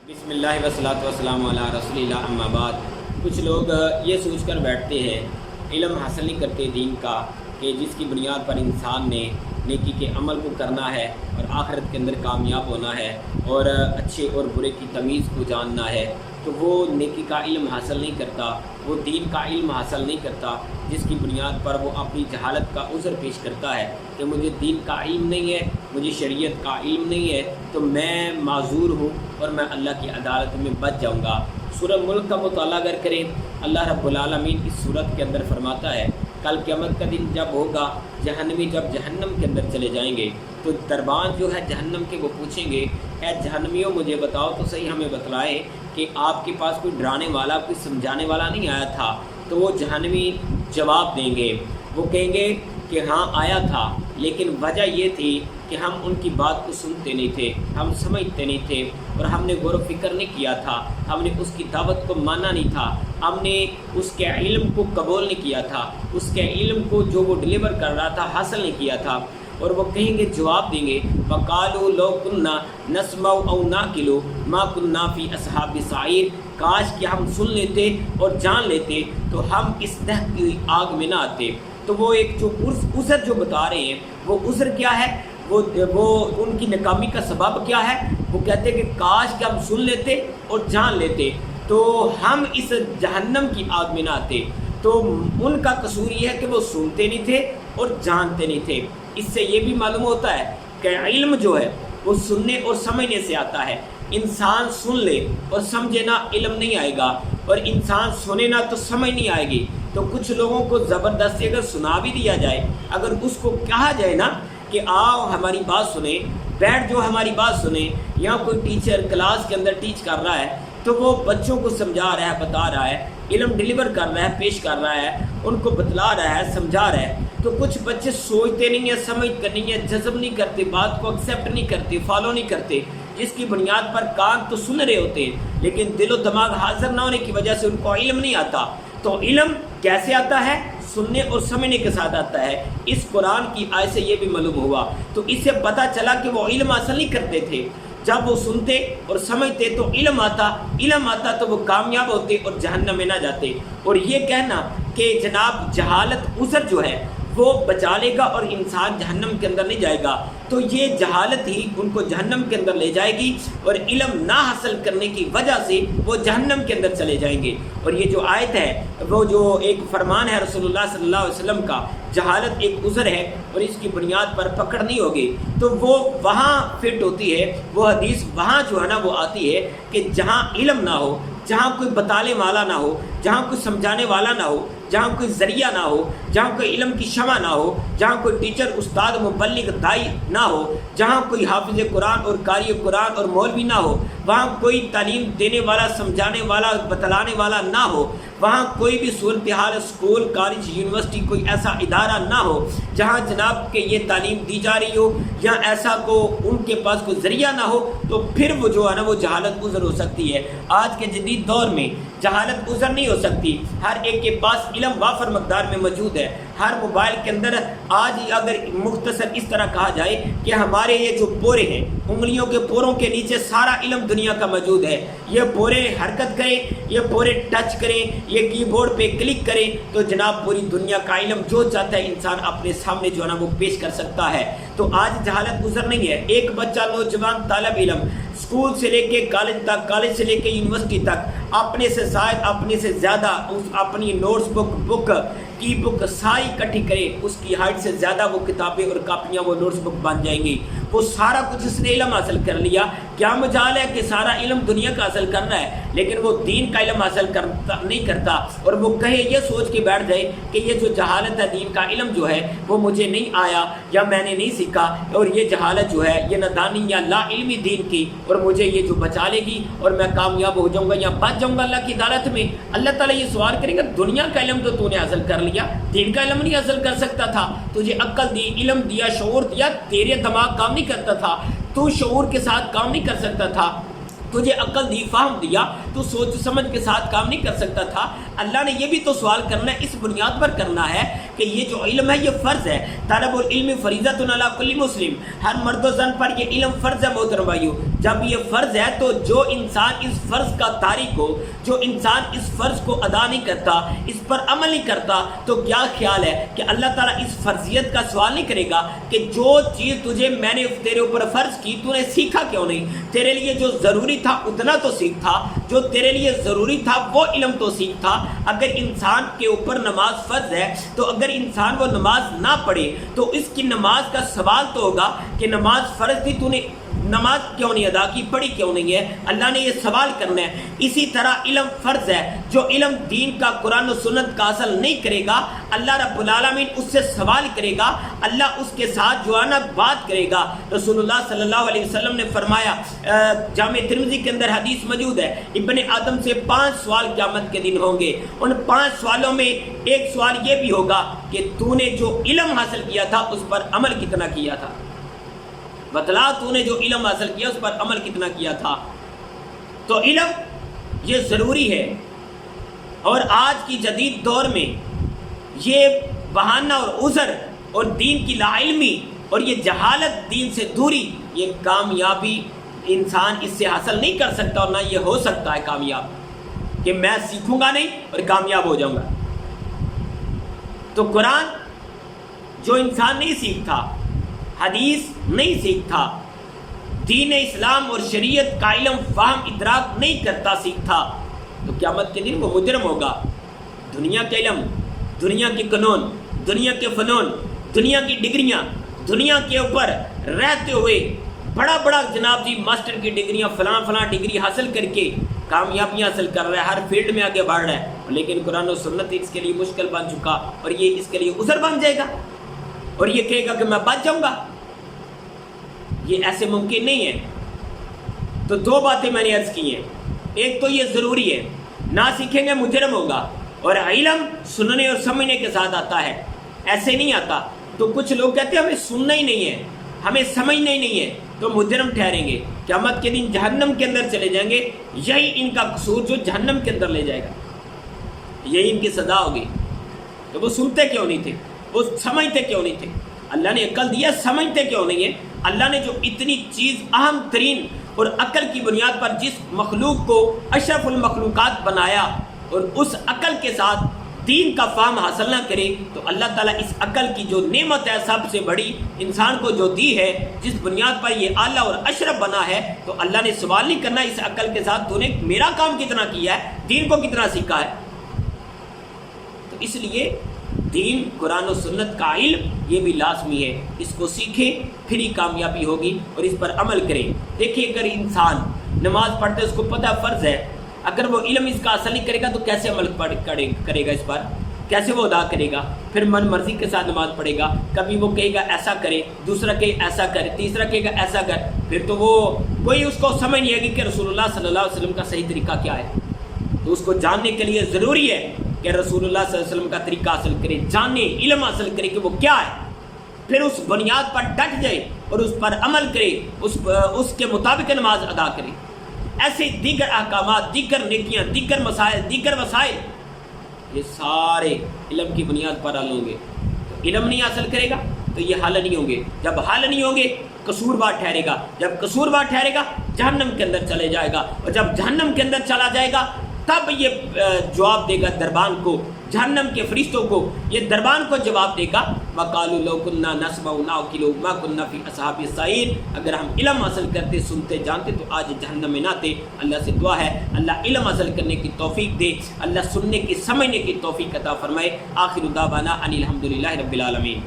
بسم اللہ وصلاۃ وسلام علی رسول اللہ اما بعد۔ کچھ لوگ یہ سوچ کر بیٹھتے ہیں، علم حاصل نہیں کرتے دین کا، کہ جس کی بنیاد پر انسان نے نیکی کے عمل کو کرنا ہے اور آخرت کے اندر کامیاب ہونا ہے اور اچھے اور برے کی تمیز کو جاننا ہے، تو وہ نیکی کا علم حاصل نہیں کرتا، وہ دین کا علم حاصل نہیں کرتا، جس کی بنیاد پر وہ اپنی جہالت کا عذر پیش کرتا ہے کہ مجھے دین کا علم نہیں ہے، مجھے شریعت کا علم نہیں ہے، تو میں معذور ہوں اور میں اللہ کی عدالت میں بچ جاؤں گا۔ سورہ ملک کا مطالعہ اگر کریں، اللہ رب العالمین اس صورت کے اندر فرماتا ہے کل قیامت کا دن جب ہوگا، جہنمی جب جہنم کے اندر چلے جائیں گے تو دربان جو ہے جہنم کے وہ پوچھیں گے، اے جہنمیوں مجھے بتاؤ تو صحیح، ہمیں بتلائے کہ آپ کے پاس کوئی ڈرانے والا، کوئی سمجھانے والا نہیں آیا تھا؟ تو وہ جہنمی جواب دیں گے، وہ کہیں گے کہ ہاں آیا تھا، لیکن وجہ یہ تھی کہ ہم ان کی بات کو سنتے نہیں تھے، ہم سمجھتے نہیں تھے اور ہم نے غور و فکر نہیں کیا تھا، ہم نے اس کی دعوت کو مانا نہیں تھا، ہم نے اس کے علم کو قبول نہیں کیا تھا، اس کے علم کو جو وہ ڈلیور کر رہا تھا حاصل نہیں کیا تھا۔ اور وہ کہیں گے، جواب دیں گے، وَقَالُوا لَوْ كُنَّا نَسْمَعُ أَوْ نَعْقِلُ مَا كُنَّا فِي أَصْحَابِ السَّعِيرِ، کاش کہ ہم سن لیتے اور جان لیتے تو ہم اس دہک کی آگ میں نہ آتے۔ تو وہ ایک جو عذر جو بتا رہے ہیں، وہ عذر کیا ہے، وہ ان کی ناکامی کا سبب کیا ہے؟ وہ کہتے ہیں کہ کاش کہ ہم سن لیتے اور جان لیتے تو ہم اس جہنم کی آگ میں نہ آتے۔ تو ان کا قصور یہ ہے کہ وہ سنتے نہیں تھے اور جانتے نہیں تھے۔ اس سے یہ بھی معلوم ہوتا ہے کہ علم جو ہے وہ سننے اور سمجھنے سے آتا ہے۔ انسان سن لے اور سمجھے نہ، علم نہیں آئے گا، اور انسان سنے نہ تو سمجھ نہیں آئے گی۔ تو کچھ لوگوں کو زبردستی اگر سنا بھی دیا جائے، اگر اس کو کہا جائے نا کہ آؤ ہماری بات سنیں، بیٹھ جو ہماری بات سنیں، یا کوئی ٹیچر کلاس کے اندر ٹیچ کر رہا ہے تو وہ بچوں کو سمجھا رہا ہے، بتا رہا ہے، علم ڈلیور کر رہا ہے، پیش کر رہا ہے، ان کو بتلا رہا ہے، سمجھا رہا ہے، تو کچھ بچے سوچتے نہیں ہیں، سمجھتے نہیں ہیں، جذب نہیں کرتے، بات کو ایکسیپٹ نہیں کرتے، فالو نہیں کرتے، جس کی بنیاد پر کان تو سن رہے ہوتے ہیں لیکن دل و دماغ حاضر نہ ہونے کی وجہ سے ان کو علم نہیں آتا۔ تو علم کیسے آتا ہے؟ سننے اور سمجھنے کے ساتھ آتا ہے۔ اس قرآن کی آیت سے یہ بھی معلوم ہوا، تو اس سے پتہ چلا کہ وہ علم حاصل نہیں کرتے تھے۔ جب وہ سنتے اور سمجھتے تو علم آتا تو وہ کامیاب ہوتے اور جہنم میں نہ جاتے۔ اور یہ کہنا کہ جناب جہالت عذر جو ہے وہ بچا لے گا اور انسان جہنم کے اندر نہیں جائے گا، تو یہ جہالت ہی ان کو جہنم کے اندر لے جائے گی، اور علم نہ حاصل کرنے کی وجہ سے وہ جہنم کے اندر چلے جائیں گے۔ اور یہ جو آیت ہے وہ جو ایک فرمان ہے رسول اللہ صلی اللہ علیہ وسلم کا، جہالت ایک عذر ہے اور اس کی بنیاد پر پکڑ نہیں ہوگی، تو وہ وہاں فٹ ہوتی ہے، وہ حدیث وہاں جو ہے نا وہ آتی ہے کہ جہاں علم نہ ہو، جہاں کوئی بتانے والا نہ ہو، جہاں کوئی سمجھانے والا نہ ہو، جہاں کوئی ذریعہ نہ ہو، جہاں کوئی علم کی شمع نہ ہو، جہاں کوئی ٹیچر، استاد، مبلغ، دائی نہ ہو، جہاں کوئی حافظ قرآن اور قاری قرآن اور مولوی نہ ہو، وہاں کوئی تعلیم دینے والا، سمجھانے والا، بتلانے والا نہ ہو، وہاں کوئی بھی صورتحال اسکول، کالج، یونیورسٹی، کوئی ایسا ادارہ نہ ہو جہاں جناب کہ یہ تعلیم دی جا رہی ہو، یا ایسا کو ان کے پاس کوئی ذریعہ نہ ہو، تو پھر وہ جو ہے نا وہ جہالت عذر ہو سکتی ہے۔ آج کے جدید دور میں جہالت عذر نہیں ہو سکتی، ہر ایک کے پاس علم وافر مقدار میں موجود ہے۔ ہر موبائل کے اندر آج اگر مختصر اس طرح کہا جائے کہ ہمارے یہ جو پورے ہیں، انگلیوں کے پوروں کے نیچے سارا علم دنیا کا موجود ہے۔ یہ پورے حرکت کریں، یہ پورے ٹچ کریں، یہ کی بورڈ پہ کلک کریں تو جناب پوری دنیا کا علم جو چاہتا ہے انسان اپنے سامنے جو ہے نا وہ پیش کر سکتا ہے۔ تو آج جہالت عذر نہیں ہے۔ ایک بچہ، نوجوان طالب علم، اسکول سے لے کے کالج تک، کالج سے لے کے یونیورسٹی تک، اپنے سے زائد، اپنے سے زیادہ اپنی نوٹس بک کی بک ساری اکٹھی کرے، اس کی ہائٹ سے زیادہ وہ کتابیں اور کاپیاں، وہ نوٹس بک بن جائیں گی۔ وہ سارا کچھ اس نے علم حاصل کر لیا، کیا مجال ہے کہ سارا علم دنیا کا حاصل کرنا ہے، لیکن وہ دین کا علم حاصل نہیں کرتا، اور وہ کہے، یہ سوچ کے بیٹھ جائے کہ یہ جو جہالت ہے، دین کا علم جو ہے وہ مجھے نہیں آیا یا میں نے نہیں سیکھا، اور یہ جہالت جو ہے یہ نادانی یا لا علمی دین کی، اور مجھے یہ جو بچا لے گی اور میں کامیاب ہو جاؤں گا یا بچ جاؤں گا اللہ کی عدالت میں۔ اللہ تعالیٰ یہ سوال کرے گا، دنیا کا علم تو نے حاصل کر لیا، دین کا علم نہیں حاصل کر سکتا تھا؟ تجھے عقل دی، علم دیا، شعور دیا، تیرے دماغ کام نہیں کرتا تھا، تو شعور کے ساتھ کام نہیں کر سکتا تھا، تجھے عقل دی، فہم دیا، تو سوچ سمجھ کے ساتھ کام نہیں کر سکتا تھا۔ اللہ نے یہ بھی تو سوال کرنا ہے، اس بنیاد پر کرنا ہے کہ یہ جو علم ہے یہ فرض ہے۔ طلب العلم فریضۃ علی کل مسلم، ہر مرد و زن پر یہ علم فرض ہے محترم بھائیو۔ جب یہ فرض ہے تو جو انسان اس فرض کا تارک ہو، جو انسان اس فرض کو ادا نہیں کرتا، اس پر عمل نہیں کرتا، تو کیا خیال ہے کہ اللہ تعالیٰ اس فرضیت کا سوال نہیں کرے گا کہ جو چیز تجھے میں نے تیرے اوپر فرض کی تو نے سیکھا کیوں نہیں؟ تیرے لیے جو ضروری تھا اتنا تو سیکھ تھا، جو تیرے لیے ضروری تھا وہ علم تو سیکھ تھا۔ اگر انسان کے اوپر نماز فرض ہے تو اگر انسان وہ نماز نہ پڑھے تو اس کی نماز کا سوال تو ہوگا کہ نماز فرض تھی، تو نے نماز کیوں نہیں ادا کی، پڑھی کیوں نہیں ہے؟ اللہ نے یہ سوال کرنا ہے۔ اسی طرح علم فرض ہے، جو علم دین کا قرآن و سنت کا حاصل نہیں کرے گا اللہ رب العالمین اس سے سوال کرے گا، اللہ اس کے ساتھ جو ہے نا بات کرے گا۔ رسول اللہ صلی اللہ علیہ وسلم نے فرمایا، جامع ترمذی کے اندر حدیث موجود ہے، ابن آدم سے 5 سوال قیامت کے دن ہوں گے۔ ان 5 سوالوں میں ایک سوال یہ بھی ہوگا کہ تو نے جو علم حاصل کیا تھا اس پر عمل کتنا کیا تھا، بتلا تو نے جو علم حاصل کیا اس پر عمل کتنا کیا تھا۔ تو علم یہ ضروری ہے، اور آج کی جدید دور میں یہ بہانہ اور عذر اور دین کی لا علمی اور یہ جہالت، دین سے دوری، یہ کامیابی انسان اس سے حاصل نہیں کر سکتا، اور نہ یہ ہو سکتا ہے کامیاب کہ میں سیکھوں گا نہیں اور کامیاب ہو جاؤں گا۔ تو قرآن جو انسان نہیں سیکھتا، حدیث نہیں سیکھتا، دین اسلام اور شریعت کا علم فہم ادراک نہیں کرتا، سیکھتا، تو قیامت کے دن وہ مجرم ہوگا۔ دنیا کے علم، دنیا کے قانون، دنیا کے فنون، دنیا کی ڈگریاں، دنیا کے اوپر رہتے ہوئے بڑا بڑا جناب جی ماسٹر کی ڈگریاں، فلاں ڈگری حاصل کر کے کامیابیاں حاصل کر رہا ہے، ہر فیلڈ میں آگے بڑھ رہا ہے، لیکن قرآن و سنت اس کے لیے مشکل بن چکا، اور یہ اس کے لیے عذر بن جائے گا، اور یہ کہے گا کہ میں بچ جاؤں گا۔ یہ ایسے ممکن نہیں ہے۔ تو 2 باتیں میں نے عرض کی ہیں، ایک تو یہ ضروری ہے، نہ سیکھیں گے مجرم ہوگا، اور علم سننے اور سمجھنے کے ساتھ آتا ہے، ایسے نہیں آتا۔ تو کچھ لوگ کہتے ہیں ہمیں سننا ہی نہیں ہے، ہمیں سمجھنا ہی نہیں ہے، تو مجرم ٹھہریں گے، قیامت کے دن جہنم کے اندر چلے جائیں گے۔ یہی ان کا قصور جو جہنم کے اندر لے جائے گا، یہی ان کی سزا ہوگی۔ تو وہ سنتے کیوں نہیں تھے، وہ سمجھتے کیوں نہیں تھے؟ اللہ نے عقل دیا، سمجھتے کیوں نہیں ہے؟ اللہ نے جو اتنی چیز اہم ترین اور عقل کی بنیاد پر جس مخلوق کو اشرف المخلوقات بنایا، اور اس عقل کے ساتھ دین کا فہم حاصل نہ کرے، تو اللہ تعالیٰ اس عقل کی جو نعمت ہے سب سے بڑی انسان کو جو دی ہے، جس بنیاد پر یہ اعلیٰ اور اشرف بنا ہے، تو اللہ نے سوال نہیں کرنا اس عقل کے ساتھ تو نے میرا کام کتنا کیا ہے، دین کو کتنا سیکھا ہے۔ تو اس لیے دین، قرآن و سنت کا علم یہ بھی لازمی ہے، اس کو سیکھیں پھر ہی کامیابی ہوگی، اور اس پر عمل کریں۔ دیکھیے اگر انسان نماز پڑھتے اس کو پتہ فرض ہے، اگر وہ علم اس کا حاصل نہیں کرے گا تو کیسے عمل کرے گا، اس پر کیسے وہ ادا کرے گا؟ پھر من مرضی کے ساتھ نماز پڑھے گا، کبھی وہ کہے گا ایسا کرے، دوسرا کہے ایسا کرے، تیسرا کہے گا ایسا کر، پھر تو وہ کوئی اس کو سمجھ نہیں آئے گی کہ رسول اللہ صلی اللہ علیہ وسلم کا صحیح طریقہ کیا ہے۔ تو اس کو جاننے کے لیے ضروری ہے کہ رسول اللہ صلی اللہ علیہ وسلم کا طریقہ حاصل کرے، جانے، علم حاصل کرے کہ وہ کیا ہے، پھر اس بنیاد پر ڈٹ جائے اور اس پر عمل کرے، اس کے مطابق نماز ادا کرے۔ ایسے دیگر احکامات، دیگر نیکیاں، دیگر مسائل، دیگر وسائل، یہ سارے علم کی بنیاد پر حل ہوں گے۔ تو علم نہیں حاصل کرے گا تو یہ حل نہیں ہوں گے، جب حل نہیں ہوں گے قصوروار ٹھہرے گا، جب قصوروار ٹھہرے گا جہنم کے اندر چلے جائے گا، اور جب جہنم کے اندر چلا جائے گا تب یہ جواب دے گا دربان کو، جہنم کے فرشتوں کو، یہ دربان کو جواب دے گا، وَقَالُوا لَوْ كُنَّا نَسْمَعُ نَعْقِلُ مَا كُنَّا فِي أَصْحَابِ السَّعِيرِ، اگر ہم علم حاصل کرتے، سنتے، جانتے تو آج جہنم میں نہ تھے۔ اللہ سے دعا ہے اللہ علم حاصل کرنے کی توفیق دے، اللہ سننے کی، سمجھنے کی توفیق عطا فرمائے۔ آخر دعوانا ان الحمدللہ رب العالمین۔